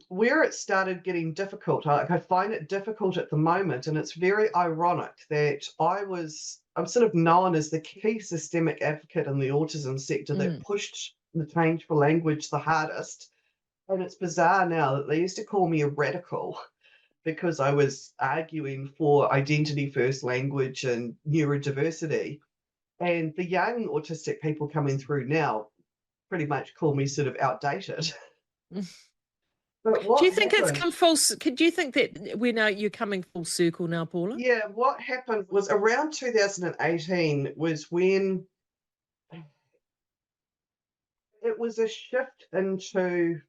where it started getting difficult, I find it difficult at the moment, and it's very ironic that I'm sort of known as the key systemic advocate in the autism sector that Mm. pushed the change for language the hardest. And it's bizarre now that they used to call me a radical because I was arguing for identity first language and neurodiversity. And the young autistic people coming through now pretty much call me sort of outdated. But Do what you think it's happened? come do you think that you're coming full circle now, Paula? Yeah, what happened was around 2018 was when it was a shift into,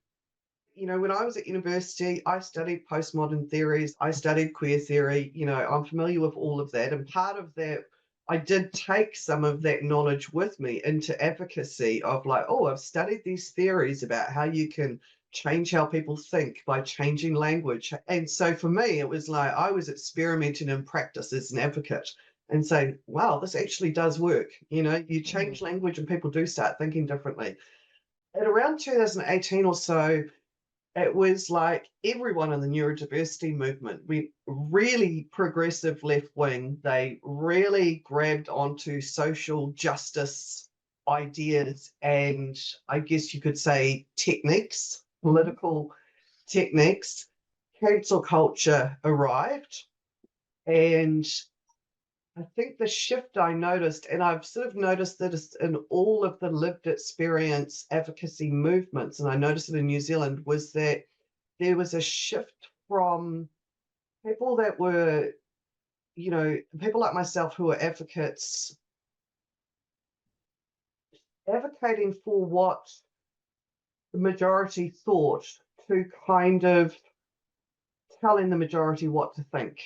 when I was at university, I studied postmodern theories, I studied queer theory, I'm familiar with all of that. And part of that, I did take some of that knowledge with me into advocacy of like, oh, I've studied these theories about how you can change how people think by changing language. And so for me, it was like I was experimenting in practice as an advocate and saying, wow, this actually does work. You Mm. change language and people do start thinking differently. At around 2018 or so, it was like everyone in the neurodiversity movement went really progressive left wing. They really grabbed onto social justice ideas and I guess you could say techniques, Mm-hmm. political techniques. Cancel culture arrived. And I think the shift I noticed, and I've sort of noticed that it's in all of the lived experience advocacy movements, and I noticed it in New Zealand, was that there was a shift from people that were, people like myself who are advocates, advocating for what the majority thought to kind of telling the majority what to think.